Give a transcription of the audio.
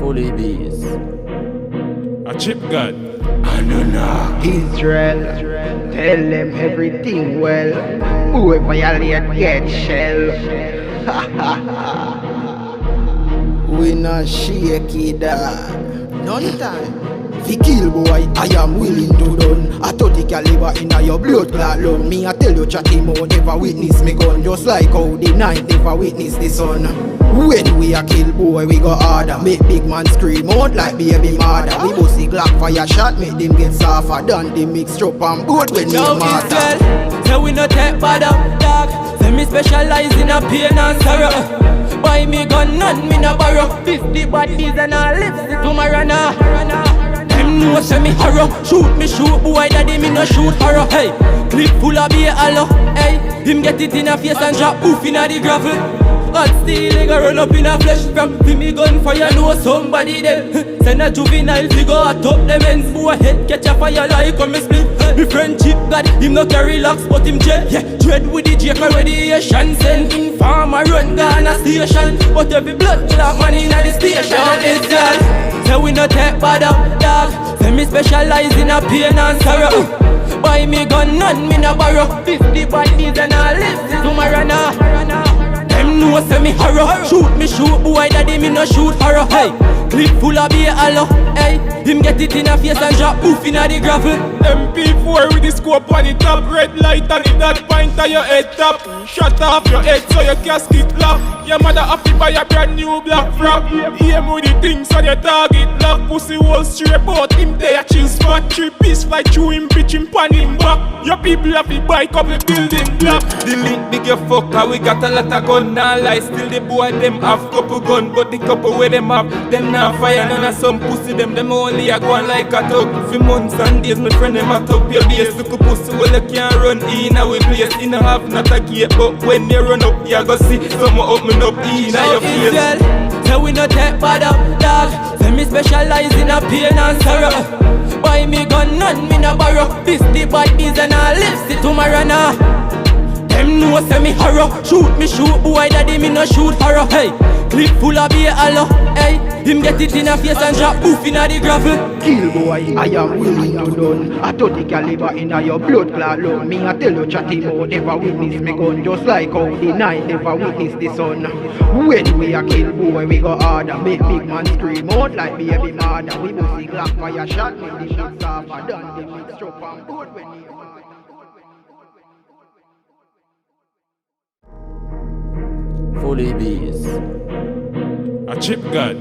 Fully bees. A chip god. Israel, tell them everything well. Whoever violate get shell. We not shaky dog. None time. Fi kill boy, I am willing to done. I thought the caliber in your blood clot lung. Me I tell you chatty more never witness me gun. Just like how the night never witness the sun. When we a kill boy, we go harder. Make big man scream out like baby mother. We bust the Glock fire shot, make them get softer than the mixed up and boat when they matter. Say we no take bad up, dog. Say me specialize in a pain and sorrow. Buy me gun, none me no borrow. 50 bodies and all lipstick tomorrow now. Them know say me horror. Shoot me shoot, boy daddy me no shoot horror. Hey, clip full of beer allo. Hey, him get it in a face and drop poof inna the gravel. Hot steel, they go run up in a flesh from me gun fire, know somebody there. Send a juvenile figure, I top them ends. Boy head catch a fire like on me split. Me friend cheap God, him no carry locks but him jet. Yeah, dread with the Jake radiation. Send him farmer run Ghana station. But every blood clot man in the station. Is girl, say we no take bad up, dog. Say me specialize in a pain and sorrow. Buy me gun, none me no borrow. 50 bodies and all lipstick tomorrow now. Them know say me horror. Shoot me shoot, boy daddy me no shoot horror. Hey, clip full of beer allo. Hey, him get it in a face and drop poof inna the gravel. MP4 with the scope on the top. Red light on it, that point on your head top. Shut off your head so your casket lock. Your mother happy buy a brand new black frock. Aim with the things on your target lock. Pussy whole straight out him there chill spot. 3 piece fly through him bitch him pan him back. Your people have to buy couple building block. The link big your fucker, we got a lot of gun. Nah lie, still the boy them have couple gun. But the couple where them have, them not fire. None of some pussy them only a go on like a tug. For months and days my friend them a tug your base. Look a pussy well you can't run in a way place. You know have not a gate but when you run up you go see someone open up in your face. Say we no take bad up, dog. Say me specialize in a pain and sorrow. Buy me gun, none me no borrow. 50 bodies and all lipstick tomorrow now. Them know say me horror. Shoot me shoot, boy daddy me no shoot horror. Hey, clip full of beer allo. Hey, him get it in a face and drop poof inna the gravel. Kill boy, I am willing to done. I thought the caliber in your blood clot lung. Me I tell you chatty more never witness me gun. Just like how the night never witness the sun. When we a kill boy, we go harder. Make big man scream out like baby mother. We bust the Glock fire shot, make the shit softer than the mixed up and boat when he Fully bees. A chip god.